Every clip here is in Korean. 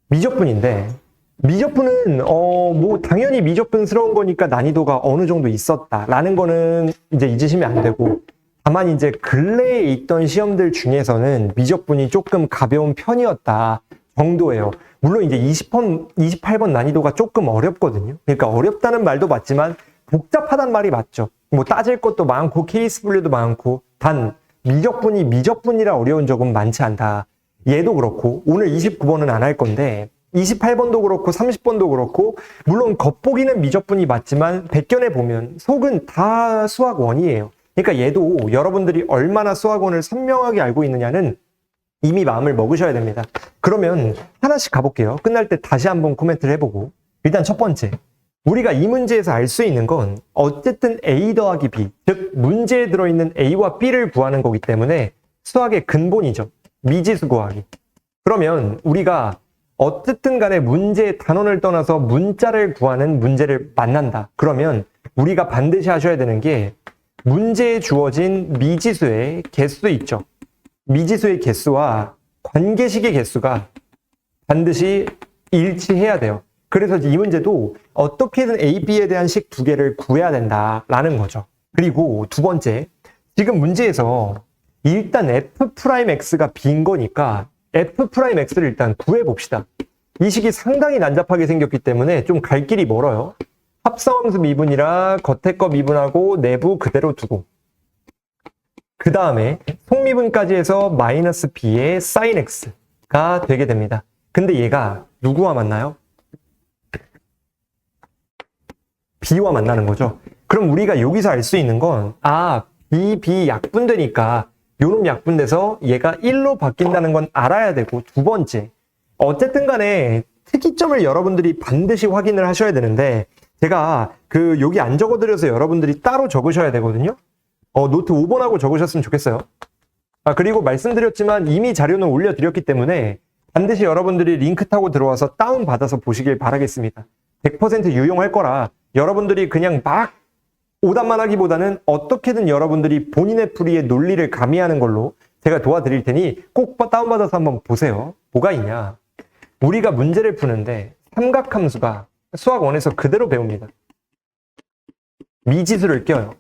미적분인데, 미적분은 뭐 당연히 미적분스러운 거니까 난이도가 어느 정도 있었다라는 거는 이제 잊으시면 안 되고, 다만 이제 근래에 있던 시험들 중에서는 미적분이 조금 가벼운 편이었다 정도예요. 물론 이제 28번 난이도가 조금 어렵거든요. 그러니까 어렵다는 말도 맞지만 복잡하단 말이 맞죠. 뭐 따질 것도 많고 케이스 분류도 많고, 단 미적분이 미적분이라 어려운 적은 많지 않다. 얘도 그렇고, 오늘 29번은 안 할 건데 28번도 그렇고 30번도 그렇고, 물론 겉보기는 미적분이 맞지만 백견에 보면 속은 다 수학원이에요. 그러니까 얘도 여러분들이 얼마나 수학원을 선명하게 알고 있느냐는 이미 마음을 먹으셔야 됩니다. 그러면 하나씩 가볼게요. 끝날 때 다시 한번 코멘트를 해보고, 일단 첫 번째, 우리가 이 문제에서 알 수 있는 건 어쨌든 A 더하기 B, 즉 문제에 들어있는 A와 B를 구하는 거기 때문에 수학의 근본이죠. 미지수 구하기. 그러면 우리가 어쨌든 간에 문제의 단원을 떠나서 문자를 구하는 문제를 만난다. 그러면 우리가 반드시 하셔야 되는 게 문제에 주어진 미지수의 개수 있죠. 미지수의 개수와 관계식의 개수가 반드시 일치해야 돼요. 그래서 이 문제도 어떻게든 A, B에 대한 식 두 개를 구해야 된다라는 거죠. 그리고 두 번째, 지금 문제에서 일단 F'X가 빈 거니까 F'X를 일단 구해봅시다. 이 식이 상당히 난잡하게 생겼기 때문에 좀 갈 길이 멀어요. 합성함수 미분이라 겉에 거 미분하고 내부 그대로 두고, 그 다음에 속미분까지 해서 마이너스 B의 sin X가 되게 됩니다. 근데 얘가 누구와 만나요? B와 만나는 거죠. 그럼 우리가 여기서 알 수 있는 건, B 약분되니까 요놈 약분돼서 얘가 1로 바뀐다는 건 알아야 되고, 두 번째, 어쨌든 간에 특이점을 여러분들이 반드시 확인을 하셔야 되는데, 제가 여기 안 적어드려서 여러분들이 따로 적으셔야 되거든요. 노트 5번하고 적으셨으면 좋겠어요. 그리고 말씀드렸지만 이미 자료는 올려드렸기 때문에 반드시 여러분들이 링크 타고 들어와서 다운받아서 보시길 바라겠습니다. 100% 유용할 거라 여러분들이 그냥 막 오답만 하기보다는 어떻게든 여러분들이 본인의 풀이의 논리를 가미하는 걸로 제가 도와드릴 테니 꼭 다운받아서 한번 보세요. 뭐가 있냐? 우리가 문제를 푸는데 삼각함수가 수학원에서 그대로 배웁니다. 미지수를 껴요.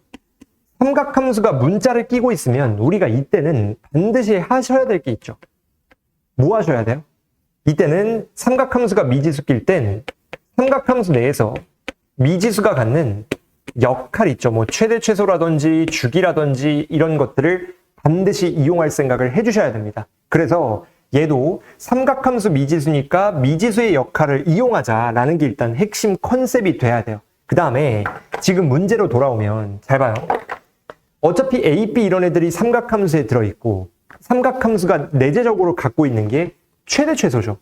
삼각함수가 문자를 끼고 있으면 우리가 이때는 반드시 하셔야 될 게 있죠. 뭐 하셔야 돼요? 이때는 삼각함수가 미지수 낄 땐 삼각함수 내에서 미지수가 갖는 역할 있죠. 뭐 최대 최소라든지 주기라든지 이런 것들을 반드시 이용할 생각을 해주셔야 됩니다. 그래서 얘도 삼각함수 미지수니까 미지수의 역할을 이용하자라는 게 일단 핵심 컨셉이 돼야 돼요. 그 다음에 지금 문제로 돌아오면 잘 봐요. 어차피 A, B 이런 애들이 삼각함수에 들어있고, 삼각함수가 내재적으로 갖고 있는 게 최대 최소죠.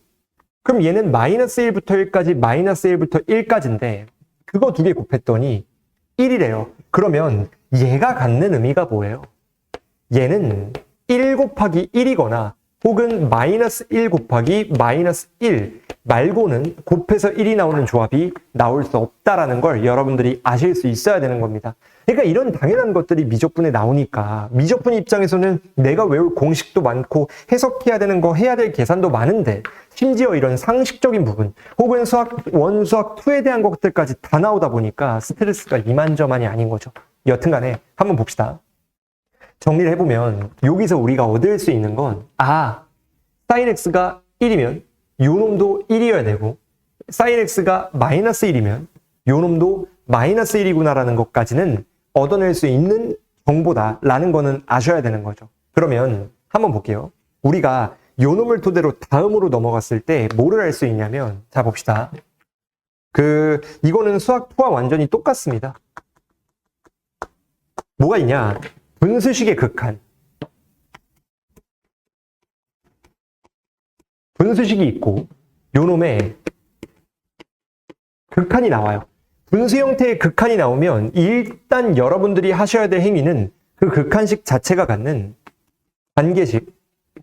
그럼 얘는 마이너스 1부터 1까지, 마이너스 1부터 1까지인데 그거 두 개 곱했더니 1이래요. 그러면 얘가 갖는 의미가 뭐예요? 얘는 1 곱하기 1이거나 혹은 마이너스 1 곱하기 마이너스 1 말고는 곱해서 1이 나오는 조합이 나올 수 없다라는 걸 여러분들이 아실 수 있어야 되는 겁니다. 그러니까 이런 당연한 것들이 미적분에 나오니까 미적분 입장에서는 내가 외울 공식도 많고 해석해야 되는 거 해야 될 계산도 많은데, 심지어 이런 상식적인 부분 혹은 수학 1, 수학 2에 대한 것들까지 다 나오다 보니까 스트레스가 이만저만이 아닌 거죠. 여튼간에 한번 봅시다. 정리를 해보면 여기서 우리가 얻을 수 있는 건 sin x가 1이면 요 놈도 1이어야 되고, sin x가 마이너스 1이면 요 놈도 마이너스 1이구나라는 것까지는 얻어낼 수 있는 정보다라는 거는 아셔야 되는 거죠. 그러면 한번 볼게요. 우리가 요 놈을 토대로 다음으로 넘어갔을 때 뭐를 알 수 있냐면, 자 봅시다. 이거는 수학 2와 완전히 똑같습니다. 뭐가 있냐? 분수식의 극한. 분수식이 있고 요 놈의 극한이 나와요. 분수 형태의 극한이 나오면 일단 여러분들이 하셔야 될 행위는 그 극한식 자체가 갖는 관계식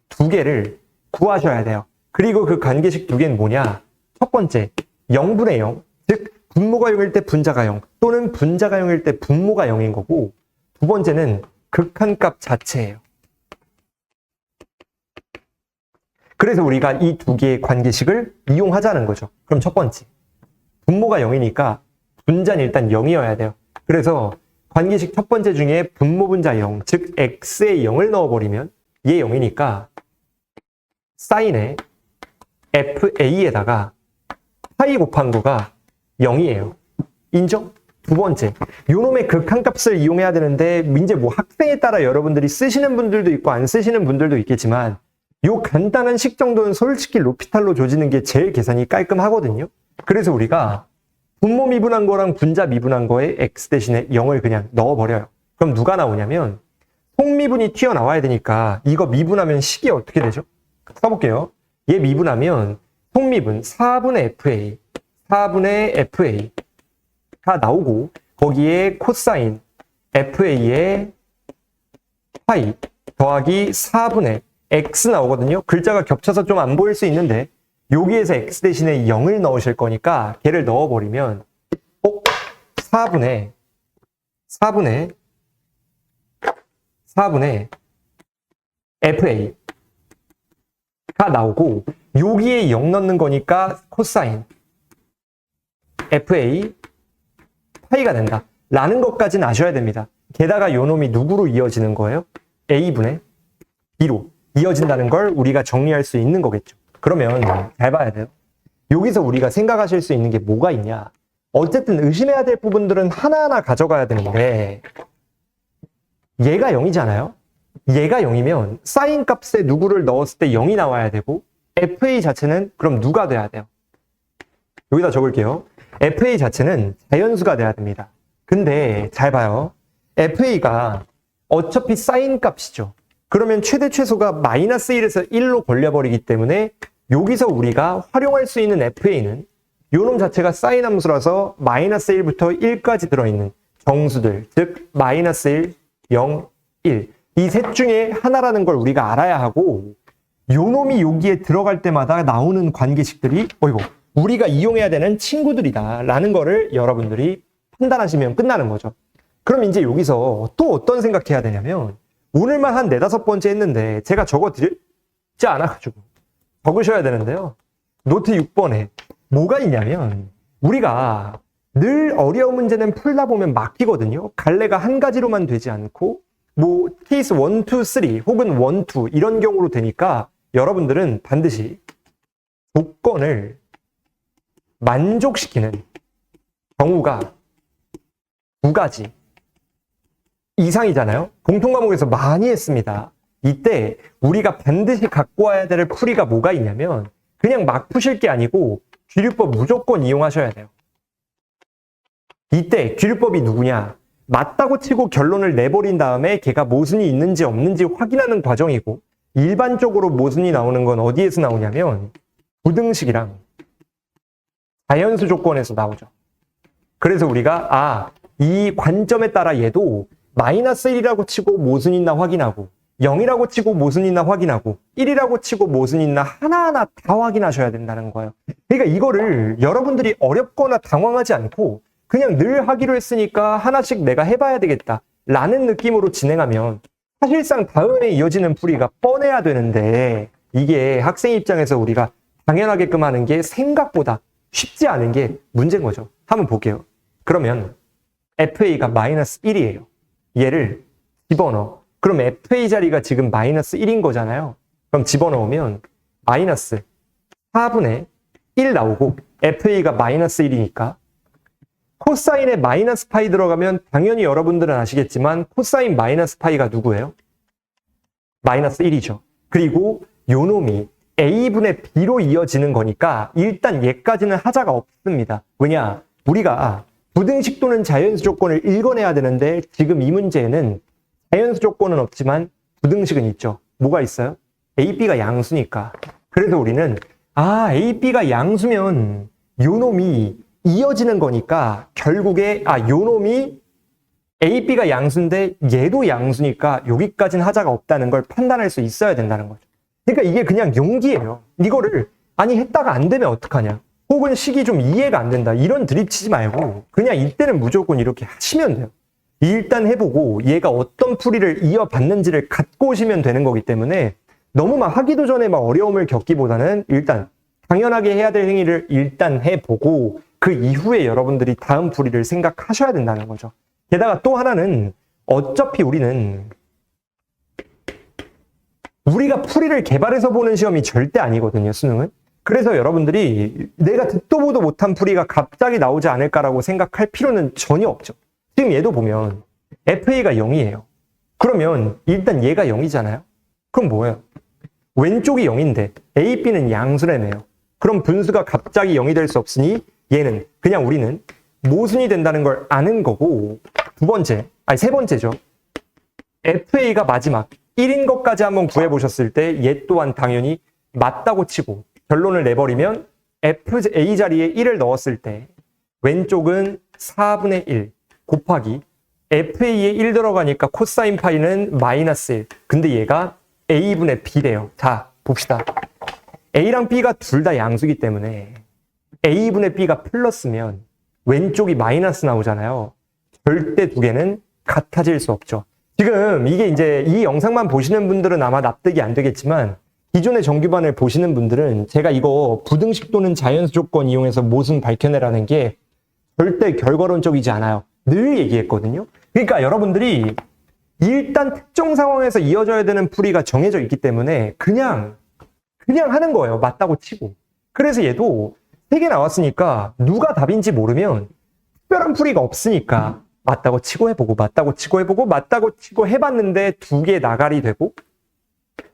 두 개를 구하셔야 돼요. 그리고 그 관계식 두 개는 뭐냐? 첫 번째, 0분의 0, 즉 분모가 0일 때 분자가 0 또는 분자가 0일 때 분모가 0인 거고, 두 번째는 극한값 자체예요. 그래서 우리가 이 두 개의 관계식을 이용하자는 거죠. 그럼 첫 번째, 분모가 0이니까 분자는 일단 0이어야 돼요. 그래서 관계식 첫 번째 중에 분모 분자 0, 즉 x에 0을 넣어버리면 얘 0이니까 사인의 fa에다가 파이 곱한 거가 0이에요. 인정? 두 번째, 요놈의 극한값을 이용해야 되는데 이제 뭐 학생에 따라 여러분들이 쓰시는 분들도 있고 안 쓰시는 분들도 있겠지만 요 간단한 식 정도는 솔직히 로피탈로 조지는 게 제일 계산이 깔끔하거든요. 그래서 우리가 분모 미분한 거랑 분자 미분한 거에 x 대신에 0을 그냥 넣어버려요. 그럼 누가 나오냐면 속미분이 튀어나와야 되니까 이거 미분하면 식이 어떻게 되죠? 써볼게요. 얘 미분하면 속미분 4분의 fa, 4분의 fa가 나오고 거기에 코사인 fa의 파이 더하기 4분의 x 나오거든요. 글자가 겹쳐서 좀 안 보일 수 있는데 여기에서 x 대신에 0을 넣으실 거니까 걔를 넣어버리면 4분의 fa가 나오고 여기에 0 넣는 거니까 코사인 fa 파이가 된다 라는 것까지는 아셔야 됩니다. 게다가 요 놈이 누구로 이어지는 거예요? a분의 b로 이어진다는 걸 우리가 정리할 수 있는 거겠죠. 그러면 잘 봐야 돼요. 여기서 우리가 생각하실 수 있는 게 뭐가 있냐. 어쨌든 의심해야 될 부분들은 하나하나 가져가야 되는데 얘가 0이잖아요. 얘가 0이면 사인 값에 누구를 넣었을 때 0이 나와야 되고 fa 자체는 그럼 누가 돼야 돼요? 여기다 적을게요. fa 자체는 자연수가 돼야 됩니다. 근데 잘 봐요. fa가 어차피 사인 값이죠. 그러면 최대 최소가 마이너스 1에서 1로 벌려버리기 때문에 여기서 우리가 활용할 수 있는 fa는 요놈 자체가 사인 함수라서 마이너스 1부터 1까지 들어있는 정수들, 즉 마이너스 1, 0, 1 이 셋 중에 하나라는 걸 우리가 알아야 하고 요놈이 여기에 들어갈 때마다 나오는 관계식들이 우리가 이용해야 되는 친구들이다 라는 거를 여러분들이 판단하시면 끝나는 거죠. 그럼 이제 여기서 또 어떤 생각해야 되냐면 오늘만 한 4-5번째 했는데 제가 적어드리지 않아가지고 적으셔야 되는데요. 노트 6번에 뭐가 있냐면 우리가 늘 어려운 문제는 풀다 보면 막히거든요. 갈래가 한 가지로만 되지 않고 뭐 케이스 1, 2, 3 혹은 1, 2 이런 경우로 되니까 여러분들은 반드시 조건을 만족시키는 경우가 2가지 이상이잖아요. 공통과목에서 많이 했습니다. 이때 우리가 반드시 갖고 와야 될 풀이가 뭐가 있냐면 그냥 막 푸실 게 아니고 귀류법 무조건 이용하셔야 돼요. 이때 귀류법이 누구냐? 맞다고 치고 결론을 내버린 다음에 걔가 모순이 있는지 없는지 확인하는 과정이고 일반적으로 모순이 나오는 건 어디에서 나오냐면 부등식이랑 자연수 조건에서 나오죠. 그래서 우리가 이 관점에 따라 얘도 마이너스 1이라고 치고 모순 있나 확인하고 0이라고 치고 모순 있나 확인하고 1이라고 치고 모순 있나 하나하나 다 확인하셔야 된다는 거예요. 그러니까 이거를 여러분들이 어렵거나 당황하지 않고 그냥 늘 하기로 했으니까 하나씩 내가 해봐야 되겠다 라는 느낌으로 진행하면 사실상 다음에 이어지는 풀이가 뻔해야 되는데 이게 학생 입장에서 우리가 당연하게끔 하는 게 생각보다 쉽지 않은 게 문제인 거죠. 한번 볼게요. 그러면 FA가 마이너스 1이에요. 얘를 집어넣어. 그럼 FA 자리가 지금 마이너스 1인 거잖아요. 그럼 집어넣으면 마이너스 4분의 1 나오고 FA가 마이너스 1이니까 코사인에 마이너스 파이 들어가면 당연히 여러분들은 아시겠지만 코사인 마이너스 파이가 누구예요? 마이너스 1이죠. 그리고 요 놈이 A분의 B로 이어지는 거니까 일단 얘까지는 하자가 없습니다. 왜냐? 우리가 부등식 또는 자연수 조건을 읽어내야 되는데 지금 이 문제에는 자연수 조건은 없지만 부등식은 있죠. 뭐가 있어요? A, B가 양수니까. 그래서 우리는 A, B가 양수면 요 놈이 이어지는 거니까 결국에 요 놈이 A, B가 양수인데 얘도 양수니까 여기까지는 하자가 없다는 걸 판단할 수 있어야 된다는 거죠. 그러니까 이게 그냥 용기예요. 이거를 했다가 안 되면 어떡하냐. 혹은 식이 좀 이해가 안 된다. 이런 드립 치지 말고 그냥 이때는 무조건 이렇게 하시면 돼요. 일단 해보고 얘가 어떤 풀이를 이어받는지를 갖고 오시면 되는 거기 때문에 너무 막 하기도 전에 막 어려움을 겪기보다는 일단 당연하게 해야 될 행위를 일단 해보고 그 이후에 여러분들이 다음 풀이를 생각하셔야 된다는 거죠. 게다가 또 하나는 어차피 우리가 풀이를 개발해서 보는 시험이 절대 아니거든요, 수능은. 그래서 여러분들이 내가 듣도 보도 못한 풀이가 갑자기 나오지 않을까라고 생각할 필요는 전혀 없죠. 지금 얘도 보면 FA가 0이에요. 그러면 일단 얘가 0이잖아요. 그럼 뭐예요? 왼쪽이 0인데 A, B는 양수라며요. 그럼 분수가 갑자기 0이 될 수 없으니 얘는 그냥 우리는 모순이 된다는 걸 아는 거고, 세 번째죠. FA가 마지막 1인 것까지 한번 구해보셨을 때 얘 또한 당연히 맞다고 치고 결론을 내버리면 A 자리에 1을 넣었을 때 왼쪽은 4분의 1 곱하기 FA에 1 들어가니까 코사인 파이는 마이너스 1. 근데 얘가 A분의 B래요. 자, 봅시다. A랑 B가 둘 다 양수기 때문에 A분의 B가 플러스면 왼쪽이 마이너스 나오잖아요. 절대 두 개는 같아질 수 없죠. 지금 이게 이제 이 영상만 보시는 분들은 아마 납득이 안 되겠지만 기존의 정규반을 보시는 분들은 제가 이거 부등식 또는 자연수 조건 이용해서 모순 밝혀내라는 게 절대 결과론적이지 않아요. 늘 얘기했거든요. 그러니까 여러분들이 일단 특정 상황에서 이어져야 되는 풀이가 정해져 있기 때문에 그냥 하는 거예요. 맞다고 치고. 그래서 얘도 3개 나왔으니까 누가 답인지 모르면 특별한 풀이가 없으니까 맞다고 치고 해보고 맞다고 치고 해보고 맞다고 치고 해봤는데 2개 나갈이 되고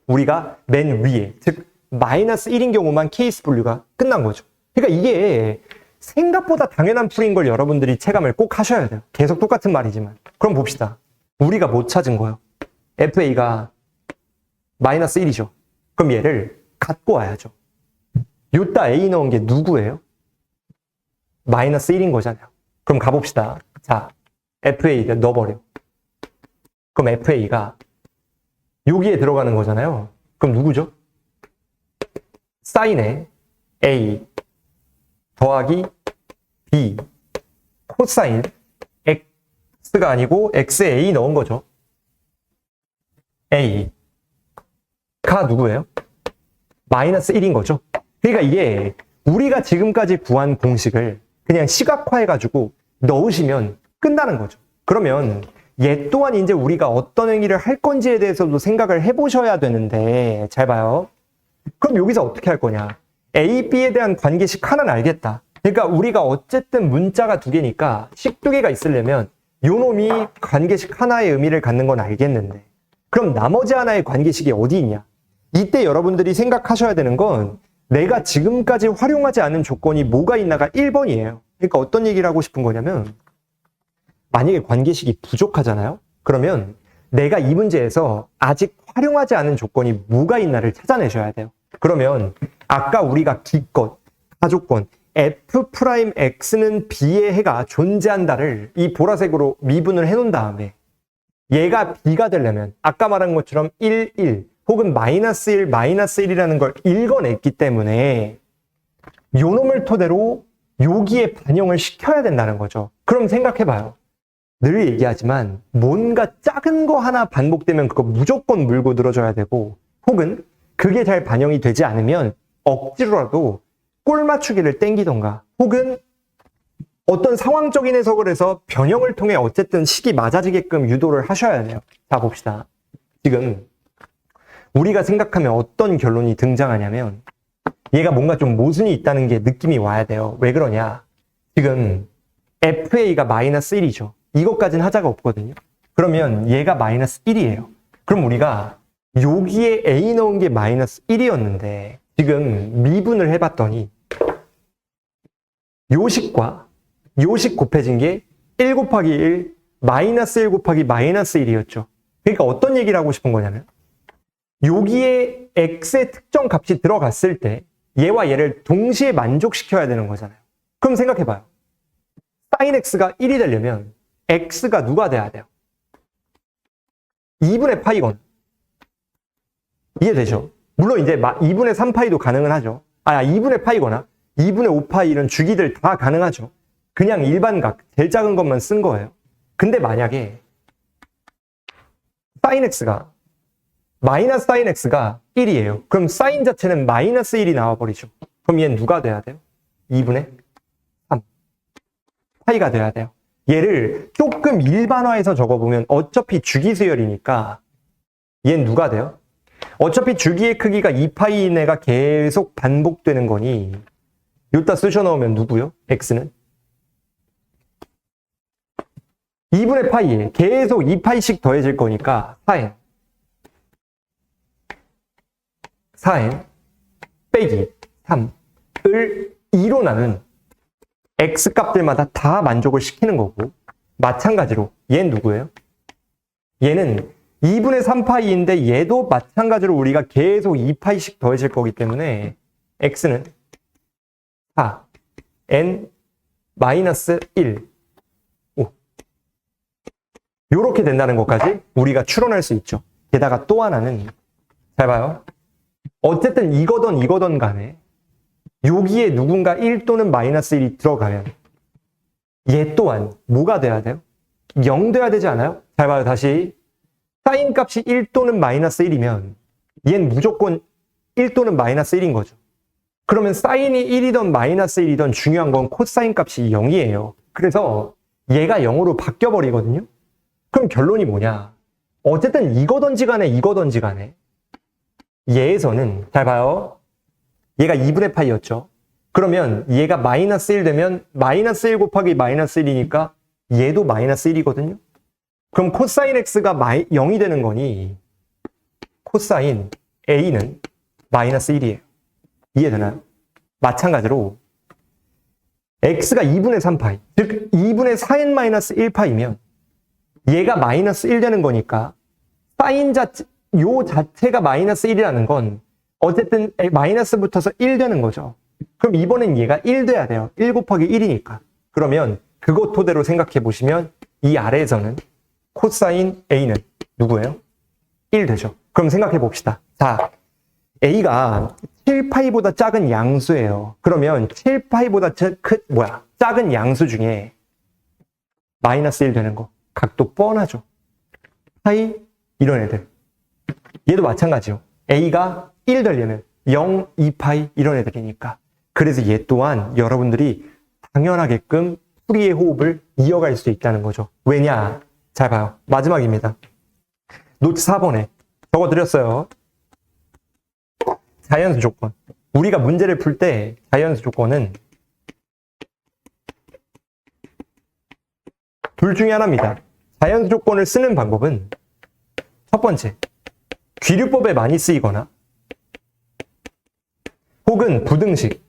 우리가 맨 위에 즉 마이너스 1인 경우만 케이스 분류가 끝난 거죠. 그러니까 이게 생각보다 당연한 풀이인 걸 여러분들이 체감을 꼭 하셔야 돼요. 계속 똑같은 말이지만. 그럼 봅시다. 우리가 못 찾은 거예요. FA가 마이너스 1이죠. 그럼 얘를 갖고 와야죠. 요따 A 넣은 게 누구예요? 마이너스 1인 거잖아요. 그럼 가봅시다. 자, FA 넣어버려. 그럼 FA가 여기에 들어가는 거잖아요. 그럼 누구죠? 사인에 A 더하기 B 코사인 X가 아니고 X에 A 넣은 거죠. A가 누구예요? 마이너스 1인 거죠. 그러니까 이게 우리가 지금까지 구한 공식을 그냥 시각화해가지고 넣으시면 끝나는 거죠. 그러면 얘 또한 이제 우리가 어떤 행위를 할 건지에 대해서도 생각을 해보셔야 되는데 잘 봐요. 그럼 여기서 어떻게 할 거냐? A, B에 대한 관계식 하나는 알겠다. 그러니까 우리가 어쨌든 문자가 2개니까 식 2개가 있으려면 요 놈이 관계식 하나의 의미를 갖는 건 알겠는데 그럼 나머지 하나의 관계식이 어디 있냐? 이때 여러분들이 생각하셔야 되는 건 내가 지금까지 활용하지 않은 조건이 뭐가 있나가 1번이에요. 그러니까 어떤 얘기를 하고 싶은 거냐면 만약에 관계식이 부족하잖아요? 그러면 내가 이 문제에서 아직 활용하지 않은 조건이 뭐가 있나를 찾아내셔야 돼요. 그러면 아까 우리가 기껏 가조건 F'X는 B의 해가 존재한다를 이 보라색으로 미분을 해놓은 다음에 얘가 B가 되려면 아까 말한 것처럼 1, 1 혹은 마이너스 1, 마이너스 1이라는 걸 읽어냈기 때문에 요 놈을 토대로 여기에 반영을 시켜야 된다는 거죠. 그럼 생각해봐요. 늘 얘기하지만 뭔가 작은 거 하나 반복되면 그거 무조건 물고 늘어져야 되고 혹은 그게 잘 반영이 되지 않으면 억지로라도 꼴 맞추기를 땡기던가 혹은 어떤 상황적인 해석을 해서 변형을 통해 어쨌든 식이 맞아지게끔 유도를 하셔야 돼요. 자, 봅시다. 지금 우리가 생각하면 어떤 결론이 등장하냐면 얘가 뭔가 좀 모순이 있다는 게 느낌이 와야 돼요. 왜 그러냐? 지금 FA가 마이너스 1이죠. 이것까지는 하자가 없거든요. 그러면 얘가 마이너스 1이에요. 그럼 우리가 여기에 A 넣은 게 마이너스 1이었는데 지금 미분을 해봤더니 요식과 요식 곱해진 게 1 곱하기 1 마이너스 1 곱하기 마이너스 1이었죠. 그러니까 어떤 얘기를 하고 싶은 거냐면 여기에 X의 특정 값이 들어갔을 때 얘와 얘를 동시에 만족시켜야 되는 거잖아요. 그럼 생각해봐요. sin X가 1이 되려면 X가 누가 돼야 돼요? 2분의 파이건. 이해되죠? 물론 이제 2분의 3파이도 가능은 하죠. 2분의 파이거나 2분의 5파이 이런 주기들 다 가능하죠. 그냥 일반각, 제일 작은 것만 쓴 거예요. 근데 만약에 sin X가 마이너스 사인 x가 1이에요. 그럼 사인 자체는 마이너스 1이 나와버리죠. 그럼 얘는 누가 돼야 돼요? 2분의 3. 파이가 돼야 돼요. 얘를 조금 일반화해서 적어보면 어차피 주기수열이니까 얘는 누가 돼요? 어차피 주기의 크기가 2파이인 애가 계속 반복되는 거니 여기다 쑤셔 넣으면 누구요? x는? 2분의 파이에 계속 2파이씩 더해질 거니까 4n 빼기 3을 2로 나눈 x 값들마다 다 만족을 시키는 거고 마찬가지로 얘는 누구예요? 얘는 2분의 3파이인데 얘도 마찬가지로 우리가 계속 2파이씩 더해질 거기 때문에 x는 4 n 마이너스 1 5 요렇게 된다는 것까지 우리가 추론할 수 있죠. 게다가 또 하나는 잘 봐요. 어쨌든 이거던 간에 여기에 누군가 1 또는 마이너스 1이 들어가면 얘 또한 뭐가 돼야 돼요? 0 돼야 되지 않아요? 잘 봐요. 다시 사인 값이 1 또는 마이너스 1이면 얘는 무조건 1 또는 마이너스 1인 거죠. 그러면 사인이 1이던 마이너스 1이던 중요한 건 코사인 값이 0이에요. 그래서 얘가 0으로 바뀌어버리거든요. 그럼 결론이 뭐냐? 어쨌든 이거던지 간에 얘에서는 잘 봐요. 얘가 2분의 파이였죠. 그러면 얘가 마이너스 1 되면 마이너스 1 곱하기 마이너스 1이니까 얘도 마이너스 1이거든요. 그럼 코사인 x가 0이 되는 거니 코사인 a는 마이너스 1이에요. 이해되나요? 마찬가지로 x가 2분의 3파이, 즉 2분의 4n 마이너스 1파이면 얘가 마이너스 1 되는 거니까 사인 요 자체가 마이너스 1이라는 건 어쨌든 마이너스 붙어서 1 되는 거죠. 그럼 이번엔 얘가 1 돼야 돼요. 1 곱하기 1이니까. 그러면 그것 토대로 생각해 보시면 이 아래에서는 코사인 A는 누구예요? 1 되죠. 그럼 생각해 봅시다. 자, A가 7파이보다 작은 양수예요. 그러면 7파이보다 작은 양수 중에 마이너스 1 되는 거. 각도 뻔하죠. 파이 이런 애들. 얘도 마찬가지요. A가 1 되려면 0, 2파이 이런 애들이니까. 그래서 얘 또한 여러분들이 당연하게끔 풀이의 호흡을 이어갈 수 있다는 거죠. 왜냐? 잘 봐요. 마지막입니다. 노트 4번에 적어드렸어요. 자연수 조건. 우리가 문제를 풀 때 자연수 조건은 둘 중에 하나입니다. 자연수 조건을 쓰는 방법은 첫 번째, 귀류법에 많이 쓰이거나 혹은 부등식,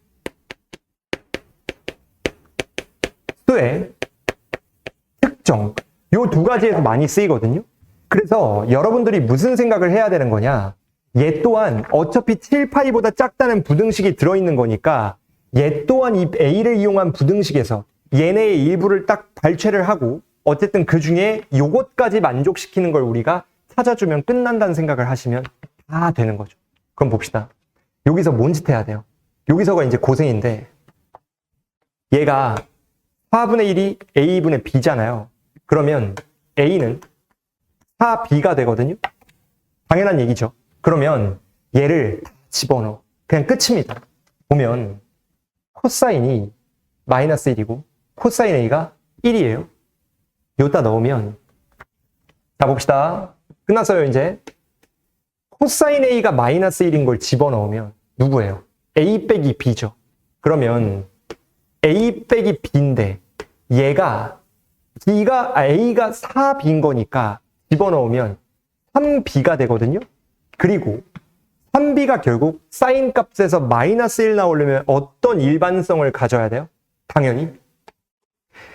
수의 특정 요 두 가지에서 많이 쓰이거든요. 그래서 여러분들이 무슨 생각을 해야 되는 거냐, 얘 또한 어차피 7파이보다 작다는 부등식이 들어있는 거니까 얘 또한 이 A를 이용한 부등식에서 얘네의 일부를 딱 발췌를 하고 어쨌든 그 중에 요것까지 만족시키는 걸 우리가 찾아주면 끝난다는 생각을 하시면 다 되는 거죠. 그럼 봅시다. 여기서 뭔 짓 해야 돼요? 여기서가 이제 고생인데 얘가 4분의 1이 A분의 B잖아요. 그러면 A는 4B가 되거든요. 당연한 얘기죠. 그러면 얘를 다 집어넣어. 그냥 끝입니다. 보면 코사인이 마이너스 1이고 코사인 A가 1이에요. 여기다 넣으면 자 봅시다. 끝났어요 이제. 코사인 A가 마이너스 1인 걸 집어넣으면 누구예요? A 빼기 B죠. 그러면 A 빼기 B인데 얘가 A가 4B인 거니까 집어넣으면 3B가 되거든요. 그리고 3B가 결국 사인 값에서 마이너스 1 나오려면 어떤 일반성을 가져야 돼요? 당연히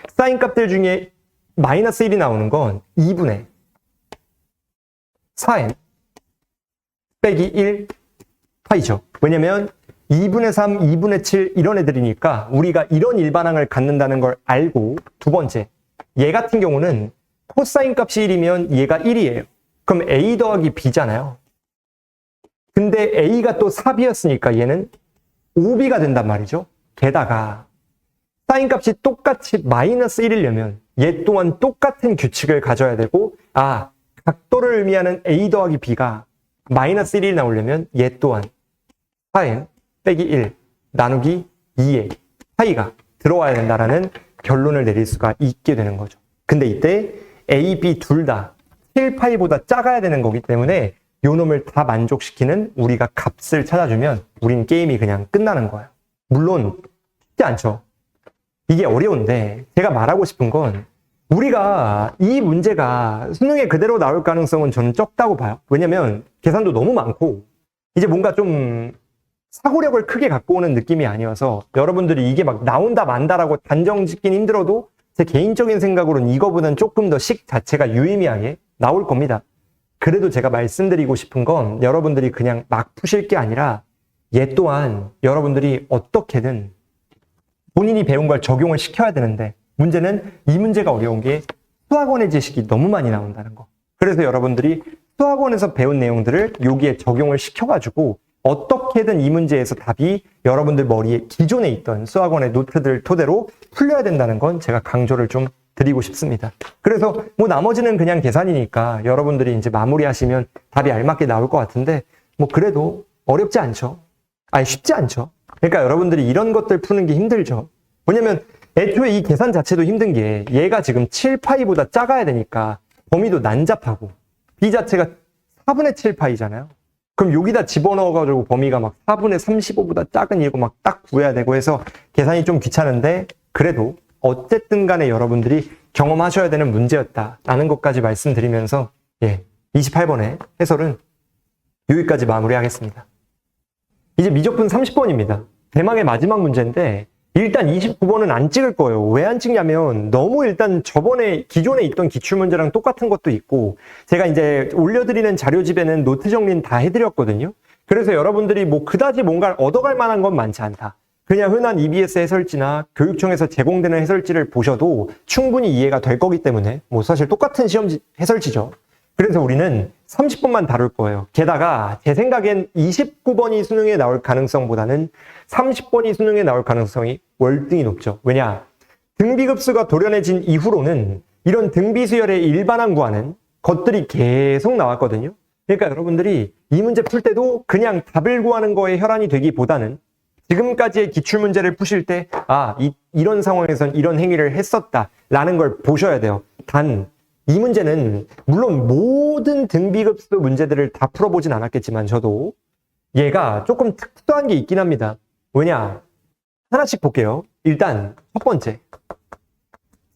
사인 값들 중에 마이너스 1이 나오는 건 2분의 4n 빼기 1 파이죠. 왜냐면 2분의 3, 2분의 7 이런 애들이니까 우리가 이런 일반항을 갖는다는 걸 알고, 두 번째, 얘 같은 경우는 코사인 값이 1이면 얘가 1이에요. 그럼 A 더하기 B잖아요. 근데 A가 또 4B였으니까 얘는 5B가 된단 말이죠. 게다가 사인 값이 똑같이 마이너스 1이려면 얘 또한 똑같은 규칙을 가져야 되고, 각도를 의미하는 A 더하기 B가 마이너스 1이 나오려면 얘 또한 4n 빼기 1 나누기 2의 파이가 들어와야 된다라는 결론을 내릴 수가 있게 되는 거죠. 근데 이때 A, B 둘 다 7파이보다 작아야 되는 거기 때문에 요 놈을 다 만족시키는 우리가 값을 찾아주면 우린 게임이 그냥 끝나는 거예요. 물론 쉽지 않죠. 이게 어려운데 제가 말하고 싶은 건 우리가 이 문제가 수능에 그대로 나올 가능성은 저는 적다고 봐요. 왜냐면 계산도 너무 많고 이제 뭔가 좀 사고력을 크게 갖고 오는 느낌이 아니어서 여러분들이 이게 막 나온다 만다라고 단정 짓긴 힘들어도 제 개인적인 생각으로는 이거보다는 조금 더 식 자체가 유의미하게 나올 겁니다. 그래도 제가 말씀드리고 싶은 건 여러분들이 그냥 막 푸실 게 아니라 얘 또한 여러분들이 어떻게든 본인이 배운 걸 적용을 시켜야 되는데 문제는 이 문제가 어려운 게 수학원의 지식이 너무 많이 나온다는 거. 그래서 여러분들이 수학원에서 배운 내용들을 여기에 적용을 시켜가지고 어떻게든 이 문제에서 답이 여러분들 머리에 기존에 있던 수학원의 노트들 토대로 풀려야 된다는 건 제가 강조를 좀 드리고 싶습니다. 그래서 뭐 나머지는 그냥 계산이니까 여러분들이 이제 마무리하시면 답이 알맞게 나올 것 같은데 뭐 그래도 어렵지 않죠. 아니 쉽지 않죠. 그러니까 여러분들이 이런 것들 푸는 게 힘들죠. 왜냐면 애초에 이 계산 자체도 힘든 게 얘가 지금 7파이보다 작아야 되니까 범위도 난잡하고 B 자체가 4분의 7파이잖아요. 그럼 여기다 집어넣어가지고 범위가 막 4분의 35보다 작은 이거 막 딱 구해야 되고 해서 계산이 좀 귀찮은데 그래도 어쨌든 간에 여러분들이 경험하셔야 되는 문제였다라는 것까지 말씀드리면서 28번의 해설은 여기까지 마무리하겠습니다. 이제 미적분 30번입니다. 대망의 마지막 문제인데 일단 29번은 안 찍을 거예요. 왜 안 찍냐면 너무 일단 저번에 기존에 있던 기출문제랑 똑같은 것도 있고 제가 이제 올려드리는 자료집에는 노트 정리는 다 해드렸거든요. 그래서 여러분들이 뭐 그다지 뭔가를 얻어갈 만한 건 많지 않다. 그냥 흔한 EBS 해설지나 교육청에서 제공되는 해설지를 보셔도 충분히 이해가 될 거기 때문에 뭐 사실 똑같은 시험지 해설지죠. 그래서 우리는 30번만 다룰 거예요. 게다가 제 생각엔 29번이 수능에 나올 가능성보다는 30번이 수능에 나올 가능성이 월등히 높죠. 왜냐? 등비급수가 도려내진 이후로는 이런 등비수열의 일반항 구하는 것들이 계속 나왔거든요. 그러니까 여러분들이 이 문제 풀 때도 그냥 답을 구하는 거에 혈안이 되기보다는 지금까지의 기출문제를 푸실 때 이런 상황에선 이런 행위를 했었다라는 걸 보셔야 돼요. 단 이 문제는 물론 모든 등비급수 문제들을 다 풀어보진 않았겠지만 저도 얘가 조금 특수한 게 있긴 합니다. 왜냐? 하나씩 볼게요. 일단 첫 번째.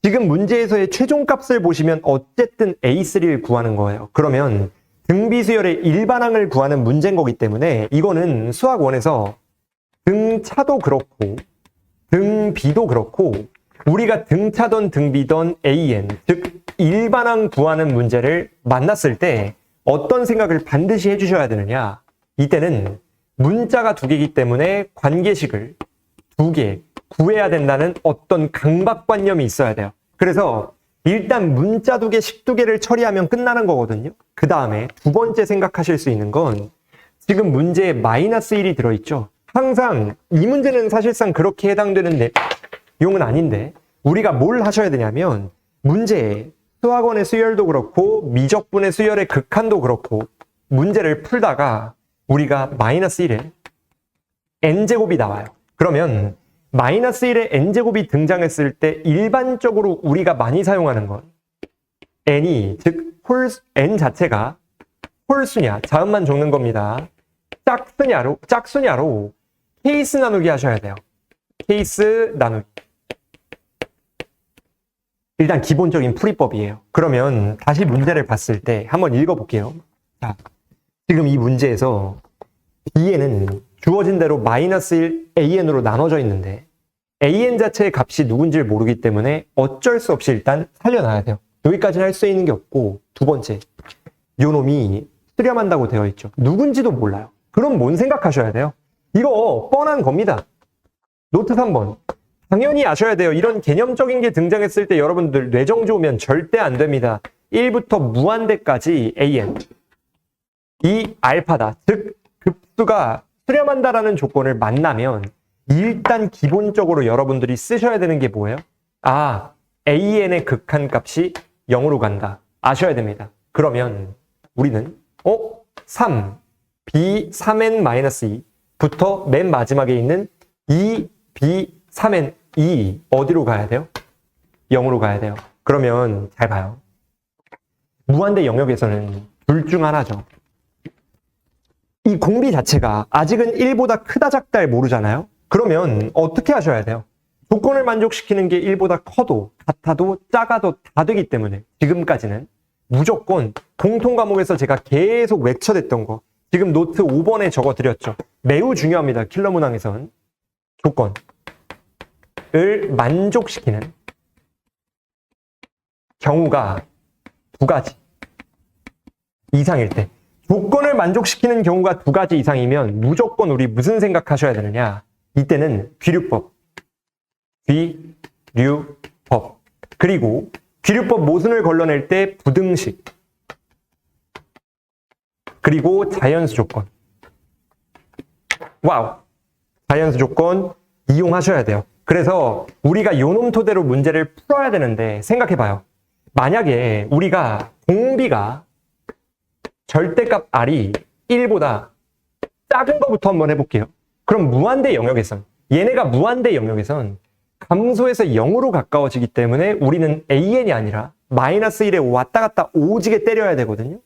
지금 문제에서의 최종값을 보시면 어쨌든 A3를 구하는 거예요. 그러면 등비수열의 일반항을 구하는 문제인 거기 때문에 이거는 수학원에서 등차도 그렇고 등비도 그렇고 우리가 등차던 등비던 AN, 즉 일반항 구하는 문제를 만났을 때 어떤 생각을 반드시 해주셔야 되느냐. 이때는 문자가 두 개이기 때문에 관계식을 두 개 구해야 된다는 어떤 강박관념이 있어야 돼요. 그래서 일단 문자 두 개, 식 두 개를 처리하면 끝나는 거거든요. 그 다음에 두 번째 생각하실 수 있는 건 지금 문제에 마이너스 1이 들어있죠. 항상 이 문제는 사실상 그렇게 해당되는 내용은 아닌데 우리가 뭘 하셔야 되냐면 문제에 수학원의 수열도 그렇고 미적분의 수열의 극한도 그렇고 문제를 풀다가 우리가 마이너스 1에 n제곱이 나와요. 그러면 마이너스 1에 n제곱이 등장했을 때 일반적으로 우리가 많이 사용하는 건 n이 즉 n 자체가 홀수냐 자음만 적는 겁니다. 짝수냐로 케이스 나누기 하셔야 돼요. 케이스 나누기. 일단 기본적인 풀이법이에요. 그러면 다시 문제를 봤을 때 한번 읽어볼게요. 자, 지금 이 문제에서 B에는 주어진 대로 마이너스 1 AN으로 나눠져 있는데 AN 자체의 값이 누군지를 모르기 때문에 어쩔 수 없이 일단 살려놔야 돼요. 여기까지는 할 수 있는 게 없고 두 번째, 요 놈이 수렴한다고 되어 있죠. 누군지도 몰라요. 그럼 뭔 생각하셔야 돼요? 이거 뻔한 겁니다. 노트 3번. 당연히 아셔야 돼요. 이런 개념적인 게 등장했을 때 여러분들 뇌정지 오면 절대 안 됩니다. 1부터 무한대까지 AN. 이 알파다. 즉 급수가 수렴한다라는 조건을 만나면 일단 기본적으로 여러분들이 쓰셔야 되는 게 뭐예요? AN의 극한값이 0으로 간다. 아셔야 됩니다. 그러면 우리는 3, B 3n-2부터 맨 마지막에 있는 2B 3n2 어디로 가야 돼요? 0으로 가야 돼요. 그러면 잘 봐요. 무한대 영역에서는 둘 중 하나죠. 이 공비 자체가 아직은 1보다 크다 작다를 모르잖아요. 그러면 어떻게 하셔야 돼요? 조건을 만족시키는 게 1보다 커도 같아도 작아도 다 되기 때문에 지금까지는 무조건 공통 과목에서 제가 계속 외쳐댔던 거, 지금 노트 5번에 적어드렸죠. 매우 중요합니다. 킬러 문항에선 조건을 만족시키는 경우가 두 가지 이상일 때, 조건을 만족시키는 경우가 두 가지 이상이면 무조건 우리 무슨 생각하셔야 되느냐? 이때는 귀류법, 그리고 귀류법 모순을 걸러낼 때 부등식, 그리고 자연수 조건. 와우! 자연수 조건 이용하셔야 돼요. 그래서 우리가 요놈 토대로 문제를 풀어야 되는데 생각해봐요. 만약에 우리가 공비가 절대값 R이 1보다 작은 것부터 한번 해볼게요. 그럼 무한대 영역에선, 얘네가 무한대 영역에선 감소해서 0으로 가까워지기 때문에 우리는 AN이 아니라 마이너스 1에 왔다 갔다 오지게 때려야 되거든요.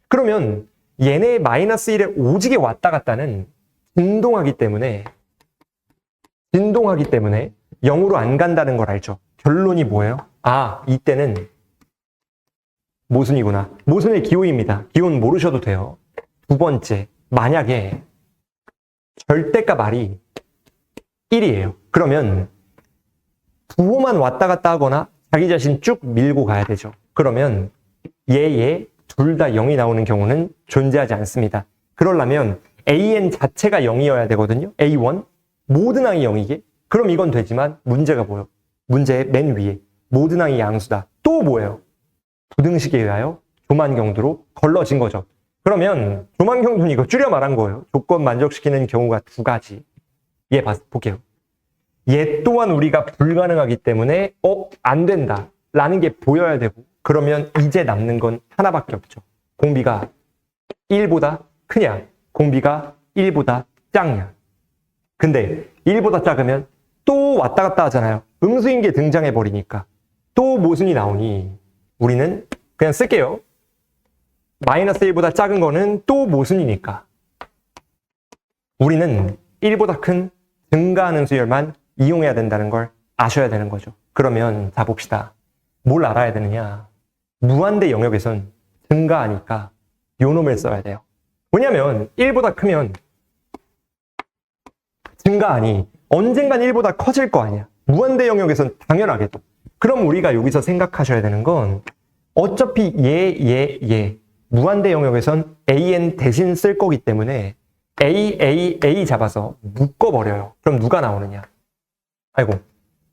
그러면 얘네 마이너스 1에 오지게 왔다 갔다는 진동하기 때문에 0으로 안 간다는 걸 알죠. 결론이 뭐예요? 아, 이때는 모순이구나. 모순의 기호입니다. 기호는 모르셔도 돼요. 두 번째, 만약에 절대값 R이 1이에요. 그러면 부호만 왔다 갔다 하거나 자기 자신 쭉 밀고 가야 되죠. 그러면 얘 둘 다 0이 나오는 경우는 존재하지 않습니다. 그러려면 AN 자체가 0이어야 되거든요. A1 모든 항이 0이게. 그럼 이건 되지만 문제가 뭐예요? 문제의 맨 위에 모든 항이 양수다. 또 뭐예요? 부등식에 의하여 조만경도로 걸러진 거죠. 그러면 조만경도는 이거 줄여 말한 거예요. 조건 만족시키는 경우가 두 가지. 얘 볼게요. 얘 또한 우리가 불가능하기 때문에 안 된다 라는 게 보여야 되고, 그러면 이제 남는 건 하나밖에 없죠. 공비가 1보다 크냐, 공비가 1보다 작냐. 근데 1보다 작으면 또 왔다 갔다 하잖아요. 음수인 게 등장해 버리니까 또 모순이 나오니 우리는 그냥 쓸게요. 마이너스 1보다 작은 거는 또 모순이니까 우리는 1보다 큰 증가하는 수열만 이용해야 된다는 걸 아셔야 되는 거죠. 그러면 자 봅시다. 뭘 알아야 되느냐? 무한대 영역에선 증가하니까 요놈을 써야 돼요. 왜냐면 1보다 크면 증가하니 언젠간 1보다 커질 거 아니야. 무한대 영역에선 당연하게도. 그럼 우리가 여기서 생각하셔야 되는 건 어차피 얘 무한대 영역에선 AN 대신 쓸 거기 때문에 A 잡아서 묶어버려요. 그럼 누가 나오느냐? 아이고,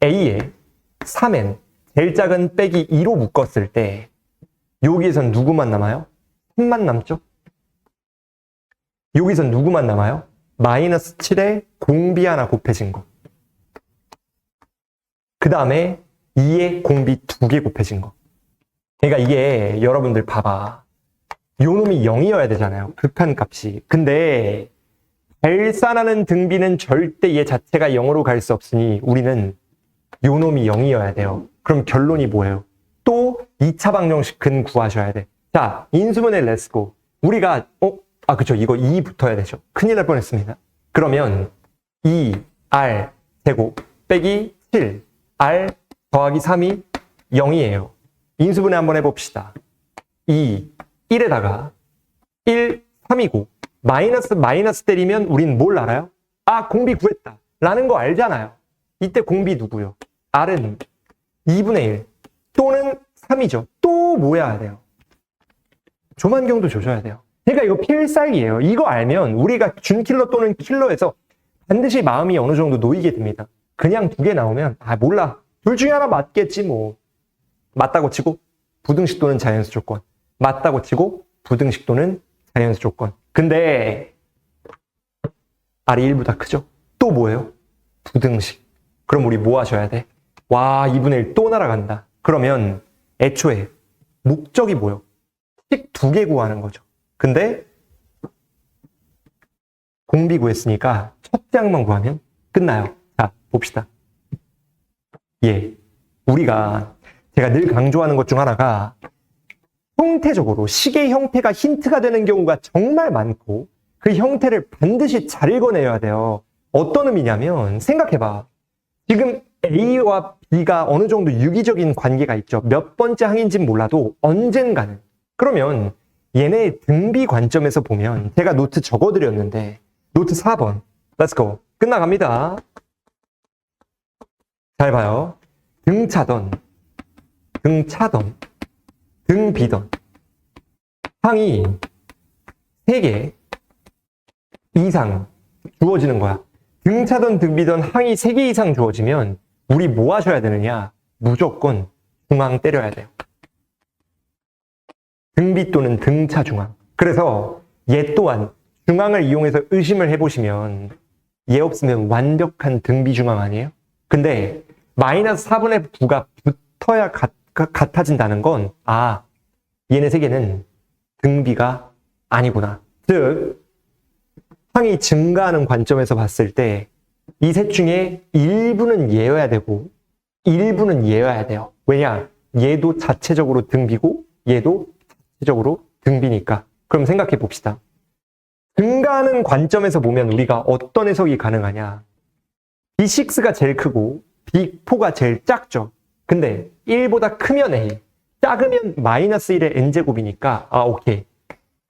A에 3N 제일 작은 빼기 2로 묶었을 때 여기에선 누구만 남아요? 3만 남죠? 여기선 누구만 남아요? 마이너스 7에 공비 하나 곱해진 거. 그 다음에 2에 공비 2개 곱해진 거. 그러니까 이게 여러분들 봐봐. 요 놈이 0이어야 되잖아요. 극한값이. 근데 발산하는 등비는 절대 얘 자체가 0으로 갈 수 없으니 우리는 요 놈이 0이어야 돼요. 그럼 결론이 뭐예요? 또 2차 방정식 근 구하셔야 돼. 자, 인수분해 렛츠고. 우리가 그쵸. 이거 2 붙어야 되죠. 큰일 날 뻔했습니다. 그러면 2R 제곱 빼기 7R 더하기 3이 0이에요. 인수분해 한번 해봅시다. 1에다가 1, 3이고 마이너스 때리면 우린 뭘 알아요? 아, 공비 구했다 라는 거 알잖아요. 이때 공비 누구요? R은 2분의 1 또는 3이죠. 또 뭐 해야 돼요? 조만경도 줘줘야 돼요. 그러니까 이거 필살기예요. 이거 알면 우리가 준킬러 또는 킬러에서 반드시 마음이 어느 정도 놓이게 됩니다. 그냥 두 개 나오면 몰라. 둘 중에 하나 맞겠지 뭐. 맞다고 치고 부등식 또는 자연수 조건. 맞다고 치고 부등식 또는 자연수 조건. 근데 R이 1보다 크죠? 또 뭐예요? 부등식. 그럼 우리 뭐 하셔야 돼? 와, 2분의 1 또 날아간다. 그러면 애초에 목적이 뭐예요? 식 2개 구하는 거죠. 근데 공비 구했으니까 첫 장만 구하면 끝나요. 자, 봅시다. 예. 제가 늘 강조하는 것 중 하나가 형태적으로 식의 형태가 힌트가 되는 경우가 정말 많고 그 형태를 반드시 잘 읽어내야 돼요. 어떤 의미냐면 생각해봐. 지금 A와 B가 어느 정도 유기적인 관계가 있죠. 몇 번째 항인지는 몰라도 언젠가는. 그러면 얘네 등비 관점에서 보면 제가 노트 적어드렸는데 노트 4번. Let's go. 끝나갑니다. 잘 봐요. 등차던, 등비던 항이 3개 이상 주어지는 거야. 등차던 등비던 항이 3개 이상 주어지면 우리 뭐 하셔야 되느냐? 무조건 중앙 때려야 돼요. 등비 또는 등차 중앙. 그래서 얘 또한 중앙을 이용해서 의심을 해보시면 얘 없으면 완벽한 등비 중앙 아니에요? 근데 마이너스 4분의 9가 붙어야 같아진다는 건 얘네 3개는 등비가 아니구나. 즉 항이 증가하는 관점에서 봤을 때 이 셋 중에 일부는 얘여야 되고 일부는 얘여야 돼요. 왜냐? 얘도 자체적으로 등비고 얘도 자체적으로 등비니까. 그럼 생각해 봅시다. 증가하는 관점에서 보면 우리가 어떤 해석이 가능하냐? B6가 제일 크고 B4가 제일 작죠. 근데 1보다 크면 A, 작으면 마이너스 1의 n제곱이니까 오케이.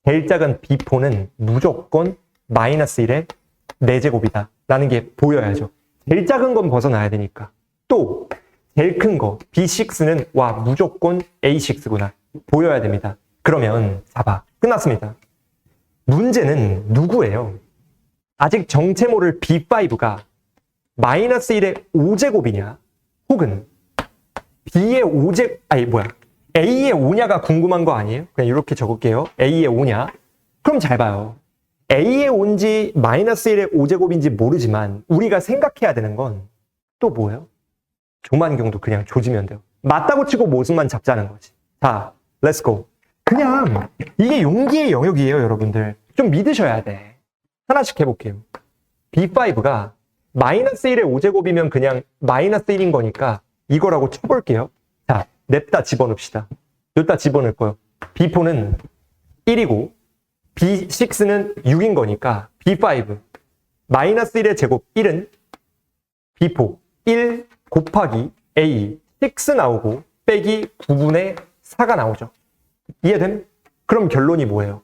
제일 작은 B4는 무조건 마이너스 1의 4제곱이다 라는 게 보여야죠. 제일 작은 건 벗어나야 되니까. 또 제일 큰 거 B6는 무조건 A6구나 보여야 됩니다. 그러면 잡아. 끝났습니다. 문제는 누구예요? 아직 정체 모를 B5가 마이너스 1의 5제곱이냐 혹은 A의 5냐가 궁금한 거 아니에요? 그냥 이렇게 적을게요. A의 5냐? 그럼 잘 봐요. A의 5인지 마이너스 1의 5제곱인지 모르지만 우리가 생각해야 되는 건 또 뭐예요? 조만경도 그냥 조지면 돼요. 맞다고 치고 모순만 잡자는 거지. 자, let's go. 그냥 이게 용기의 영역이에요, 여러분들. 좀 믿으셔야 돼. 하나씩 해볼게요. B5가 마이너스 1의 5제곱이면 그냥 마이너스 1인 거니까 이거라고 쳐볼게요. 자, 냅다 집어넣읍시다. 냅다 집어넣을 거예요. B4는 1이고 B6는 6인 거니까 B5 마이너스 1의 제곱 1은 B4 1 곱하기 A 6 나오고 빼기 9분의 4가 나오죠. 이해됨? 그럼 결론이 뭐예요?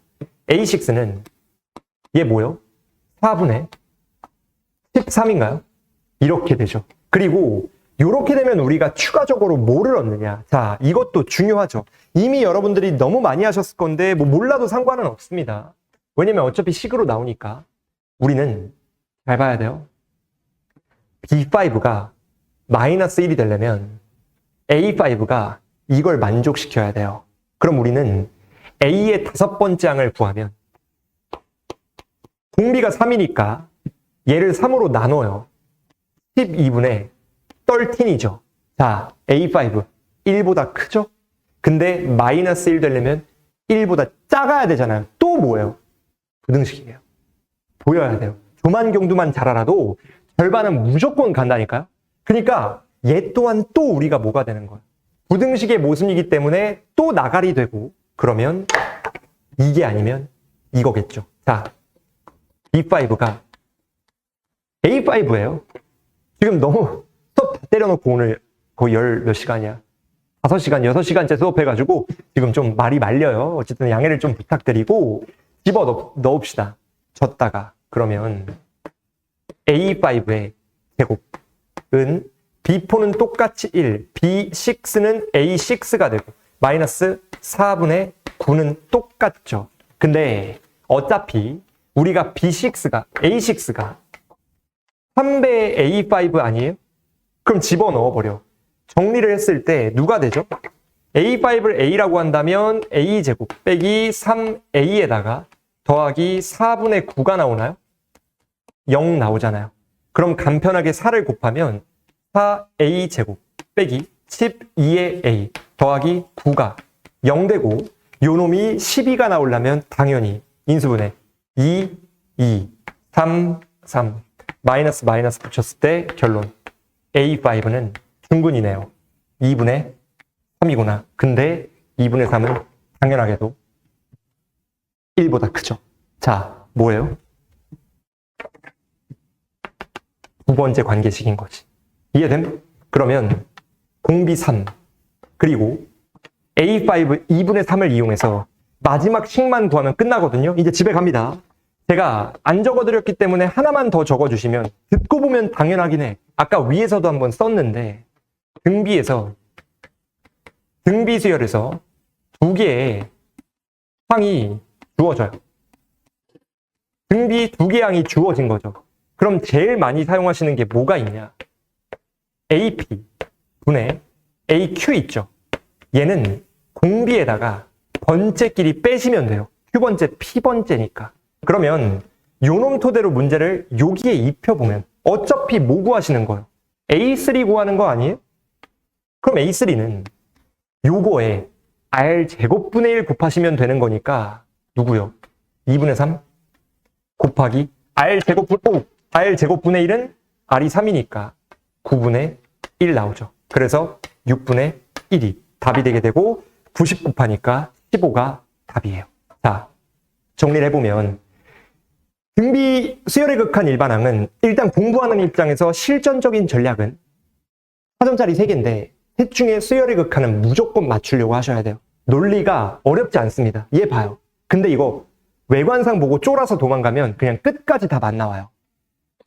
A6는 얘 뭐예요? 4분의 13인가요? 이렇게 되죠. 그리고 이렇게 되면 우리가 추가적으로 뭐를 얻느냐? 자, 이것도 중요하죠. 이미 여러분들이 너무 많이 하셨을 건데 몰라도 상관은 없습니다. 왜냐면 어차피 식으로 나오니까 우리는 잘 봐야 돼요. B5가 마이너스 1이 되려면 A5가 이걸 만족시켜야 돼요. 그럼 우리는 A의 5번째 항을 구하면 공비가 3이니까 얘를 3으로 나눠요. 12분의 13이죠. 자, A5 1보다 크죠? 근데 마이너스 1 되려면 1보다 작아야 되잖아요. 또 뭐예요? 부등식이에요. 보여야 돼요. 조만경두만 잘 알아도 절반은 무조건 간다니까요. 그러니까 얘 또한 또 우리가 뭐가 되는 거예요? 부등식의 모순이기 때문에 또 나갈이 되고 그러면 이게 아니면 이거겠죠. 자, B5가 A5예요. 지금 너무 수업 다 때려놓고 오늘 거의 몇 시간이야? 5시간, 6시간째 수업해가지고 지금 좀 말이 말려요. 어쨌든 양해를 좀 부탁드리고 집어 넣읍시다. 졌다가 그러면 A5의 제곱은 B4는 똑같이 1, B6는 A6가 되고 마이너스 4분의 9는 똑같죠. 근데 어차피 우리가 A6가 3배의 A5 아니에요? 그럼 집어넣어버려. 정리를 했을 때 누가 되죠? A5를 A라고 한다면 A제곱 빼기 3A에다가 더하기 4분의 9가 나오나요? 0 나오잖아요. 그럼 간편하게 4를 곱하면 4A제곱 빼기 12의 A 더하기 9가 0 되고 요 놈이 12가 나오려면 당연히 인수분해 2, 2, 3, 3. 마이너스 마이너스 붙였을 때 결론. A5는 중근이네요. 2분의 3이구나. 근데 2분의 3은 당연하게도 1보다 크죠. 자, 뭐예요? 두 번째 관계식인 거지. 이해됨? 그러면 공비 3 그리고 A5 2분의 3을 이용해서 마지막 식만 구하면 끝나거든요. 이제 집에 갑니다. 제가 안 적어드렸기 때문에 하나만 더 적어주시면 듣고 보면 당연하긴 해. 아까 위에서도 한번 썼는데 등비에서 등비 수열에서 두 개의 항이 주어져요. 등비 두 개의 항이 주어진 거죠. 그럼 제일 많이 사용하시는 게 뭐가 있냐? AP 분의 AQ 있죠. 얘는 공비에다가 번째끼리 빼시면 돼요. Q번째, P번째니까. 그러면 요놈 토대로 문제를 여기에 입혀보면 어차피 뭐 구하시는 거예요? A3 구하는 거 아니에요? 그럼 A3는 요거에 R제곱분의 1 곱하시면 되는 거니까 누구요? 2분의 3 곱하기 R제곱분의 1은 R이 3이니까 9분의 1 나오죠. 그래서 6분의 1이 답이 되게 되고 90 곱하니까 15가 답이에요. 자, 정리를 해보면 등비 수열의 극한 일반항은 일단 공부하는 입장에서 실전적인 전략은 4점짜리 3개인데 셋 중에 수열의 극한은 무조건 맞추려고 하셔야 돼요. 논리가 어렵지 않습니다. 얘 봐요. 근데 이거 외관상 보고 쫄아서 도망가면 그냥 끝까지 다 맞나와요.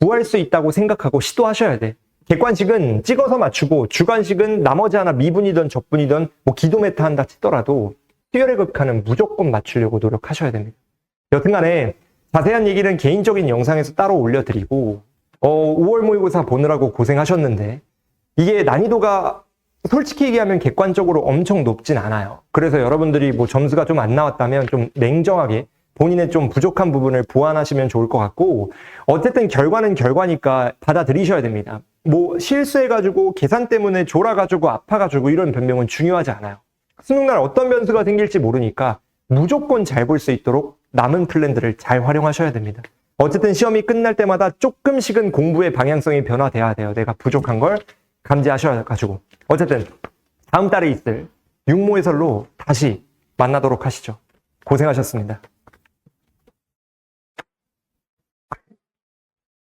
구할 수 있다고 생각하고 시도하셔야 돼. 객관식은 찍어서 맞추고 주관식은 나머지 하나 미분이든 적분이든 뭐 기도메타 한다 치더라도 수열의 극한은 무조건 맞추려고 노력하셔야 됩니다. 여튼간에 자세한 얘기는 개인적인 영상에서 따로 올려드리고 5월 모의고사 보느라고 고생하셨는데 이게 난이도가 솔직히 얘기하면 객관적으로 엄청 높진 않아요. 그래서 여러분들이 뭐 점수가 좀 안 나왔다면 좀 냉정하게 본인의 좀 부족한 부분을 보완하시면 좋을 것 같고 어쨌든 결과는 결과니까 받아들이셔야 됩니다. 뭐 실수해가지고 계산 때문에 졸아가지고 아파가지고 이런 변명은 중요하지 않아요. 수능날 어떤 변수가 생길지 모르니까 무조건 잘 볼 수 있도록 남은 플랜들을 잘 활용하셔야 됩니다. 어쨌든 시험이 끝날 때마다 조금씩은 공부의 방향성이 변화돼야 돼요. 내가 부족한 걸 감지하셔가지고. 어쨌든 다음 달에 있을 육모 해설로 다시 만나도록 하시죠. 고생하셨습니다.